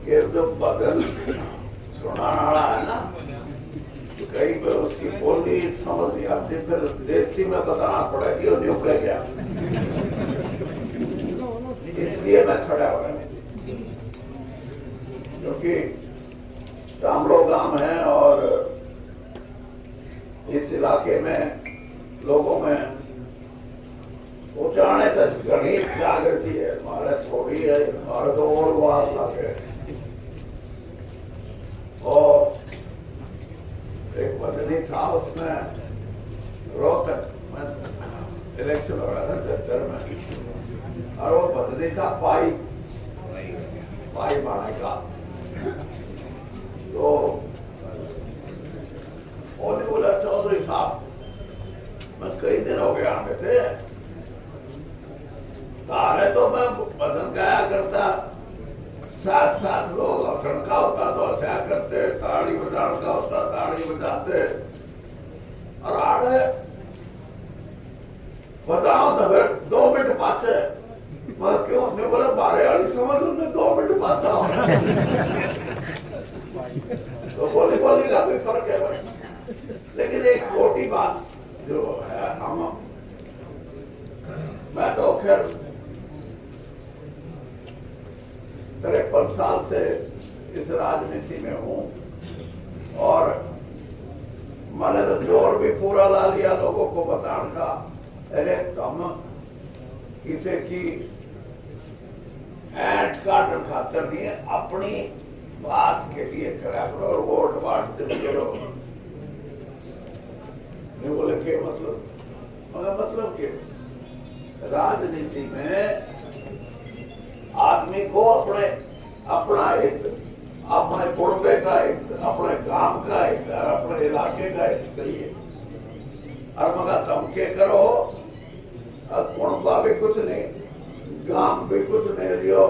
कि जो भजन सुनाने वाला है ना, कई बार उसकी बोली समझ नहीं आती, फिर देसी में बताना पड़ेगी और न्यू कह गया, इसलिए मैं खड़ा हुआ क्योंकि शामलो गांव है और इस इलाके में लोगों में उचाने तक गणित जागृति है। हमारे थोड़ी है, हमारे तो और बात लगे। और एक बदली था, उसमें रोहतक में इलेक्शन हो रहा था 73 में, और वो बदली था पाई बाणे का। तो उन्होंने बोला, चौधरी साहब मैं कई दिन हो गया आने थे, तारे तो मैं भजन गाया करता, साथ साथ लोग हंसन का होता तो हंसा करते, ताड़ी बजाने का होता ताड़ी बजाते, और आड़े बताओ तो फिर 2 मिनट पाछे। मैं क्यों? मैं बोला बारे वाली समझ उन्हें 2 मिनट पाछा तो बोली का भी फर्क है भाई। लेकिन एक छोटी बात जो है, मैं तो खैर 53 साल से इस राजनीति में हूँ, और मैंने तो जोर भी पूरा ला लिया लोगों को बताने का, अरे तुम किसी की ऐंठ काटन खातर नहीं है, अपनी बात के लिए करा करो और वोट वाट करो। बोले के मतलब? मगर मतलब के राजनीति में आदमी को अपना हित, अपने कुर्बे का हित, अपने गांव का हित, अपने इलाके का हित चाहिए। और मगर तुम के करो, कुर्बा भी कुछ नहीं, गांव भी कुछ नहीं, लियो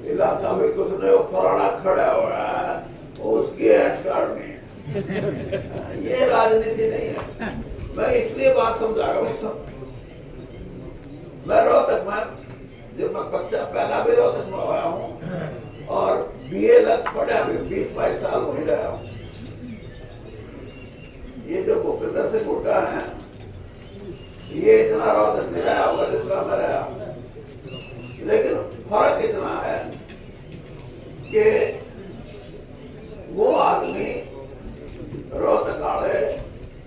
इलाका भी कुछ नहीं, फलाना खड़ा हुआ है, उसकी ऐंठ काटनी है। ये राजनीति नहीं है। मैं इसलिए बात समझा रहा हूँ सब। मैं रोहतक में जब मैं बच्चा पहला भी रोहतक में आया हूँ, और BA लग पढ़ा भी 20-22 साल वहीं रहा हूँ। ये जो भूपेंद्र सिंह हुड्डा है, ये इतना रोहतक में रहा होगा जितना मैं रहा हूँ, लेकिन फर्क इतना है कि वो आदमी रोहतक वाले,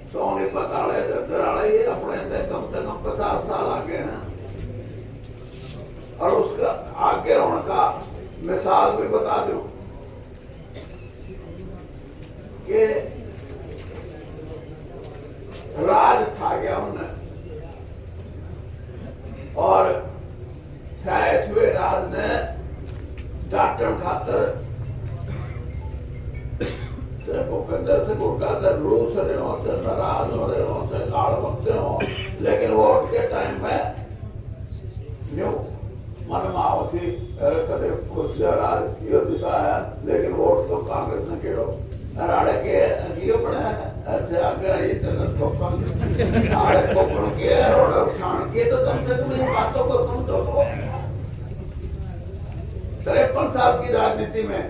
सोनीपत वाले, दद्दर वाले, ये अपने कम से कम 50 साल आगे हैं। और उसका आगे होने का मिसाल भी बता दूं कि राज था गया उन्हें, और शायद हुए राज ने डॉक्टर खातर भूपेंद्र सिंह हुड्डा से रूस रहे हो, नाराज हो रहे हो, गाड़ बकते हो, लेकिन वोट के टाइम में न्यू मन मावती कदे खुश राज यो दिशा है, लेकिन वोट तो कांग्रेस ने केड़ो राड़े के जियो बने अच्छे आगे ये तो ठोका आड़े कोपण के रोड उठान के, तो कम से कम इन बातों को समझो। तो 53 साल की राजनीति में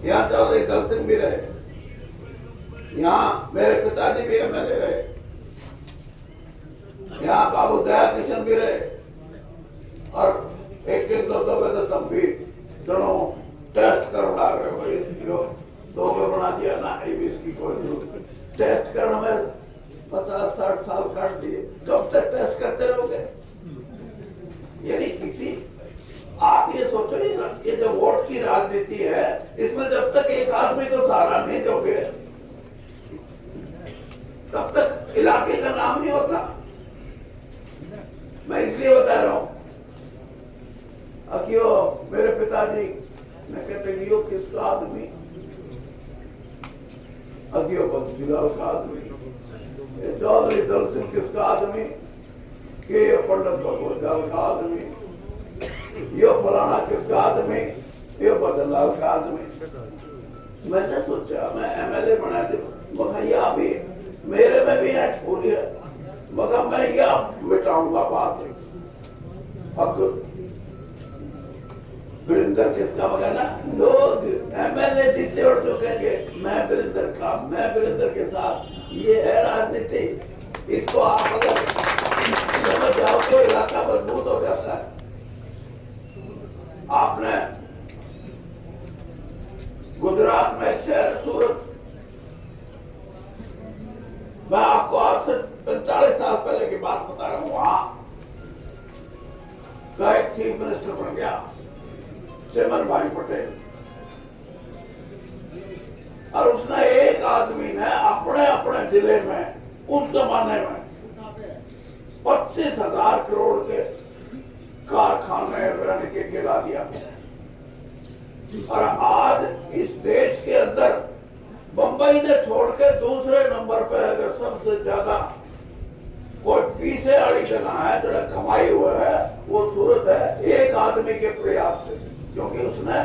यहाँ चौधरी दल सिंह भी रहे, यहाँ मेरे पिताजी भी MLA रहे, यहाँ बाबू दया किशन भी रहे, और एक 2 बजे तब भी दोनों टेस्ट कर ला रहे हो, 2 में बना दिया ना, इसकी कोई जरूरत। टेस्ट करने में 50-60 साल काट दिए, कब तक टेस्ट करते रहोगे? यानी किसी, आप ये सोचो, ये जो वोट की राजनीति है, इसमें जब तक एक आदमी को सहारा नहीं दोगे, तब तक इलाके का नाम नहीं होता। मैं इसलिए बता रहा हूं, अकियो मेरे पिताजी मैं कहते कि यो किसका आदमी, अकियो बंसीलाल का आदमी, चौधरी दल सिंह किसका आदमी, के पंडित भगवत लाल का आदमी, यो फलाना किसका आदमी, यो बदनलाल का आदमी। मैंने सोचा मैं MLA बना दे, मगर यह भी मेरे में भी ऐठ पूरी है, मगर मैं यह मिटाऊंगा बात। हक वीरेंद्र किसका बगाना? लोग एमएलए जीते और जो कहेंगे मैं वीरेंद्र का, मैं वीरेंद्र के साथ, ये है राजनीति। इसको आप अगर समझ जाओ तो इलाका मजबूत हो जाता है। आपने गुजरात में शहर सूरत, मैं आपको आज से 45 साल पहले की बात बता रहा हूं, वहां का एक चीफ मिनिस्टर बन गया चिमन भाई पटेल, और उसने एक आदमी ने अपने अपने जिले में उस जमाने में 25,000 करोड़ के कारखाने के गिरा दिया। और आज इस देश के अंदर बंबई ने छोड़ के दूसरे नंबर पे अगर सबसे ज्यादा कोई पीछे वाली जगह है जो कमाई हुआ है वो सूरत है, एक आदमी के प्रयास से, क्योंकि उसने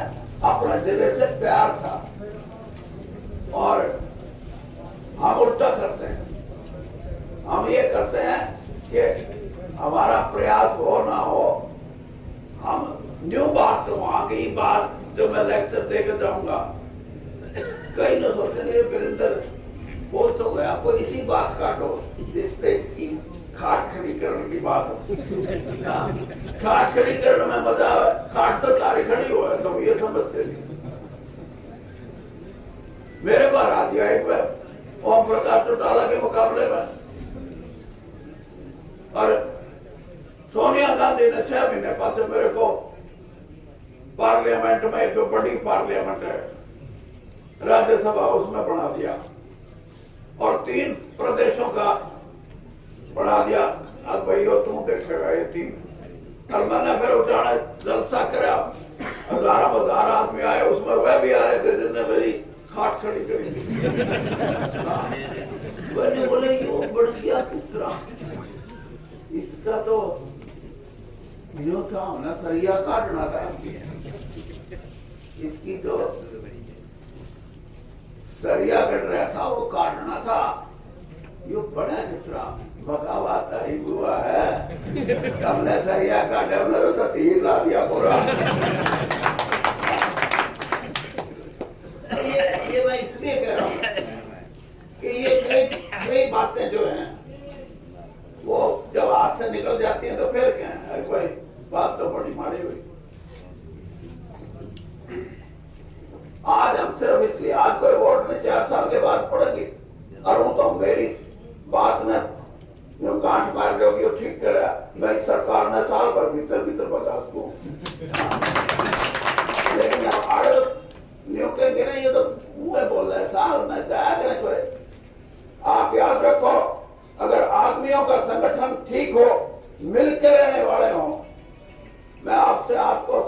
अपने जिले से प्यार था। और हम उल्टा करते हैं, हम ये करते हैं कि हमारा प्रयास हो ना हो, हम न्यू बात तो वहां की बात जो मैं लेक्चर देकर जाऊंगा, कई लोग सोचेंगे वीरेंद्र बोल तो गया, कोई इसी बात काटो जिसपे इसकी खाट खड़ी करने की बात हो। खाट खड़ी करने में मजा है, खाट तो तारी खड़ी हुआ है, तुम ये समझते नहीं। मेरे को हरा दिया एक बार ओम प्रकाश चौटाला के मुकाबले में, और सोनिया गांधी ने 6 महीने बाद मेरे को पार्लियामेंट में, जो बड़ी पार्लियामेंट है राज्यसभा, उसमें बना दिया और 3 प्रदेशों का बना दिया। अब भाइयों तुम देखेगा ये 3। और मैंने फिर उठाने जलसा करा, 1000 आदमी आए, उसमें वह भी आ रहे थे जिनने मेरी खाट खड़ी करी थी। मैंने बोले ये बढ़ गया किस तरह, इसका तो जो था ना सरिया काटना था, इसकी जो सरिया कट रहा था वो काटना था। यो बड़ा कितना बगावत ही हुआ है, हमने सरिया काटे, हमने तो सतीर ला दिया पूरा। ये मैं इसलिए कह रहा हूँ कि ये कई बातें जो हैं वो जब हाथ से निकल जाती हैं तो फिर क्या है, कोई बात तो बड़ी माड़ी हुई। आज हम सिर्फ इसलिए, आज कोई वोट में 4 साल के बाद पड़ेगी, और वो तो मेरी बात ने जो गांठ मार दोगी वो ठीक करा, मैं सरकार ने साल भर भीतर बता उसको। लेकिन न्यू कहेंगे ना, ये तो मुंह बोल रहा है, साल में जाएगा कोई। आप याद रखो, अगर आदमियों का संगठन ठीक हो, मिलकर रहने वाले हो, मैं आपसे आपको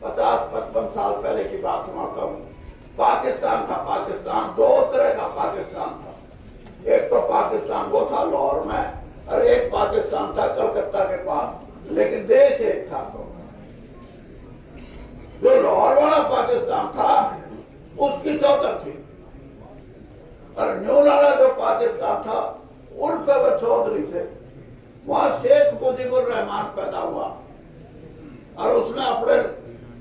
50-55 साल पहले की बात सुनाता हूँ। पाकिस्तान था, पाकिस्तान 2 तरह का पाकिस्तान था। एक तो पाकिस्तान वो था लाहौर में, और एक पाकिस्तान था कलकत्ता के पास, लेकिन देश एक था। तो जो लाहौर वाला पाकिस्तान था उसकी चौधर थी, और न्यू वाला जो पाकिस्तान था उन पे वो चौधरी थे। वहां शेख मुजीबुर रहमान पैदा हुआ, और उसने अपने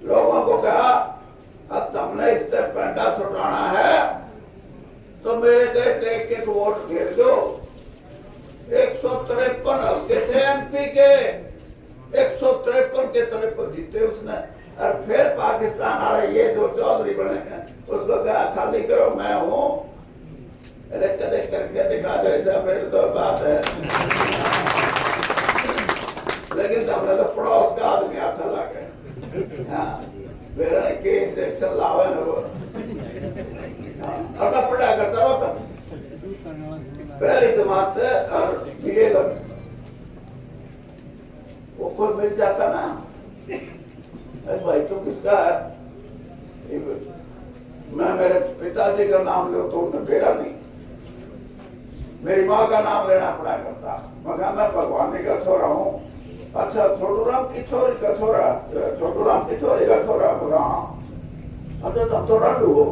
लोगों को कहा अब तुमने इस पे पैंडा छुटाना है तो मेरे एक वोट घेर दो। 153 हल्के थे एमपी के, 153 के 53 जीते उसने। और फिर पाकिस्तान वाले ये जो चौधरी बने हैं उसको कहा खाली करो, मैं हूं, अरे कदे करके दिखा दो, ऐसा फिर तो बात है। लेकिन तुमने तो पड़ोस का आदमी अच्छा लगे, मेरा के इंजेक्शन लावे ना वो, और पढ़ा करता रहो तुम पहली जमात और ये लोग वो कोई मिल जाता ना, अरे भाई तो किसका है, मैं मेरे पिताजी का नाम लो तो मेरा नहीं, मेरी माँ का नाम लेना पड़ा करता। मगर मैं भगवान का छोरा हूँ। अच्छा छोटू राम की छोरी का छोरा, छोटू राम की छोरी का छोरा, हाँ। अच्छा तुम तो रांडू हो,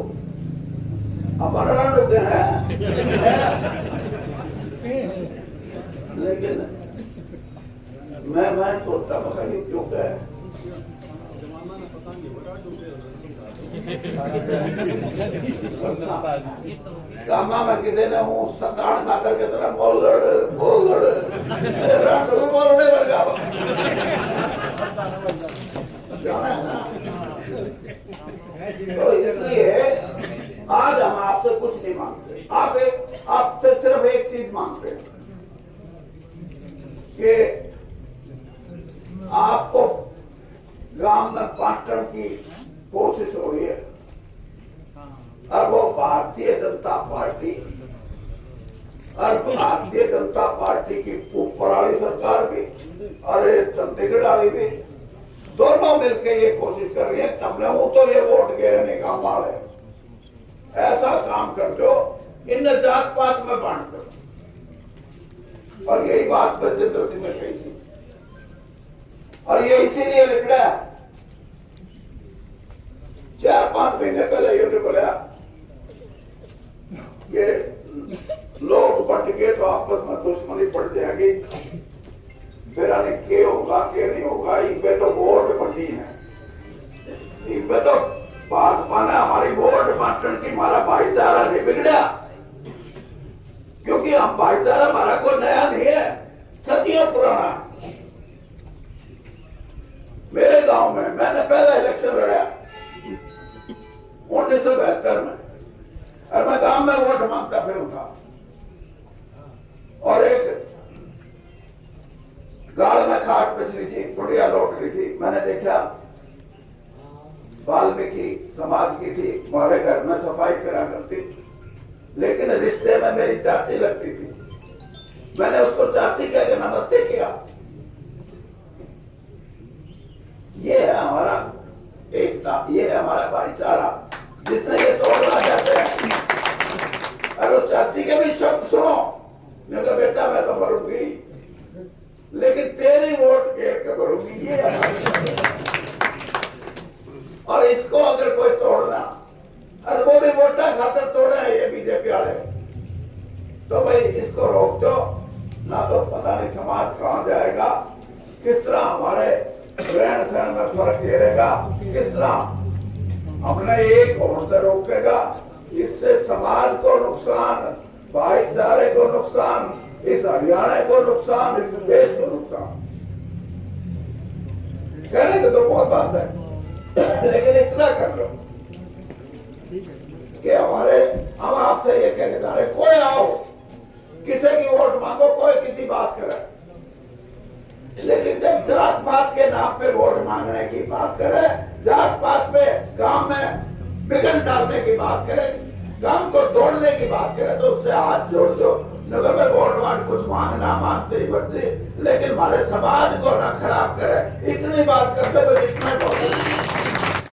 हमारा रांडू के हैं। लेकिन मैं सोचता मखा ये क्यों कहे, गामा में किसी ने मुंह सतान खातर के तरह बोल लड़ रात को बोलने वर्गा जाना है ना। तो इसलिए आज हम आपसे कुछ नहीं मांगते, आपसे सिर्फ एक चीज मांगते हैं कि आपको गांव में बांटने की कोशिश हो रही है और वो भारतीय जनता पार्टी और भारतीय जनता पार्टी की ऊपर वाली सरकार भी और चंडीगढ़ वाली भी दोनों मिलकर ये कोशिश कर रही है तुमने वो तो ये वोट गिरने का माल है, ऐसा काम कर दो इन जात पात में बांट दो। और यही बात ब्रजेंद्र सिंह ने कही थी और ये इसीलिए लिख रहा है। 4-5 महीने पहले ये बोला ये लोग बट गए तो आपस में दुश्मनी पड़ जाएगी, फिर आने के होगा के नहीं होगा, इनपे तो वोट बटी है, इनपे तो भाजपा ने हमारी वोट बांटने की हमारा भाईचारा नहीं बिगड़ा, क्योंकि हम भाईचारा हमारा कोई नया नहीं है, सदियों पुराना। मेरे गांव में मैंने पहला इलेक्शन लड़ा 1972 में और मैं गांव में वोट मांगता फिर था और एक गाल में खाट बचली थी, पुड़िया लौट रही थी, मैंने देखा वाल्मीकि समाज की थी, हमारे घर में सफाई करा करती, लेकिन रिश्ते में मेरी चाची लगती थी, मैंने उसको चाची कह के नमस्ते किया। ये है हमारा एकता, ये है हमारा भाईचारा जिसने ये तोड़ना चाहते हैं। और उस चाची के भी शब्द सुनो, मैं कहा बेटा मैं तो मरूंगी लेकिन तेरी वोट घेर के मरूंगी, ये और इसको अगर कोई तोड़ना और वो भी वोटा खातर तोड़ा है ये बीजेपी वाले, तो भाई इसको रोक दो, ना तो पता नहीं समाज कहां जाएगा, किस तरह हमारे रहन सहन में फर्क गिरेगा, किस तरह हमने एक होने से रोकेगा, इससे समाज को नुकसान, भाईचारे को नुकसान, इस हरियाणा को नुकसान, इस देश को नुकसान। कहने की तो बहुत बात है लेकिन इतना कर लो कि हम आपसे ये कहने जा रहे, कोई आओ किसी की वोट मांगो, कोई किसी बात करे, लेकिन जब जात पात के नाम पे वोट मांगने की बात करे, जात पात पे गांव में बिगन डालने की बात करे, गांव को तोड़ने की बात करे, तो उससे हाथ जोड़ दो। नगर में वोट वाट कुछ मांगना मांगते ही बच्चे, लेकिन हमारे समाज को ना खराब करे, इतनी बात करते हुए इतना बहुत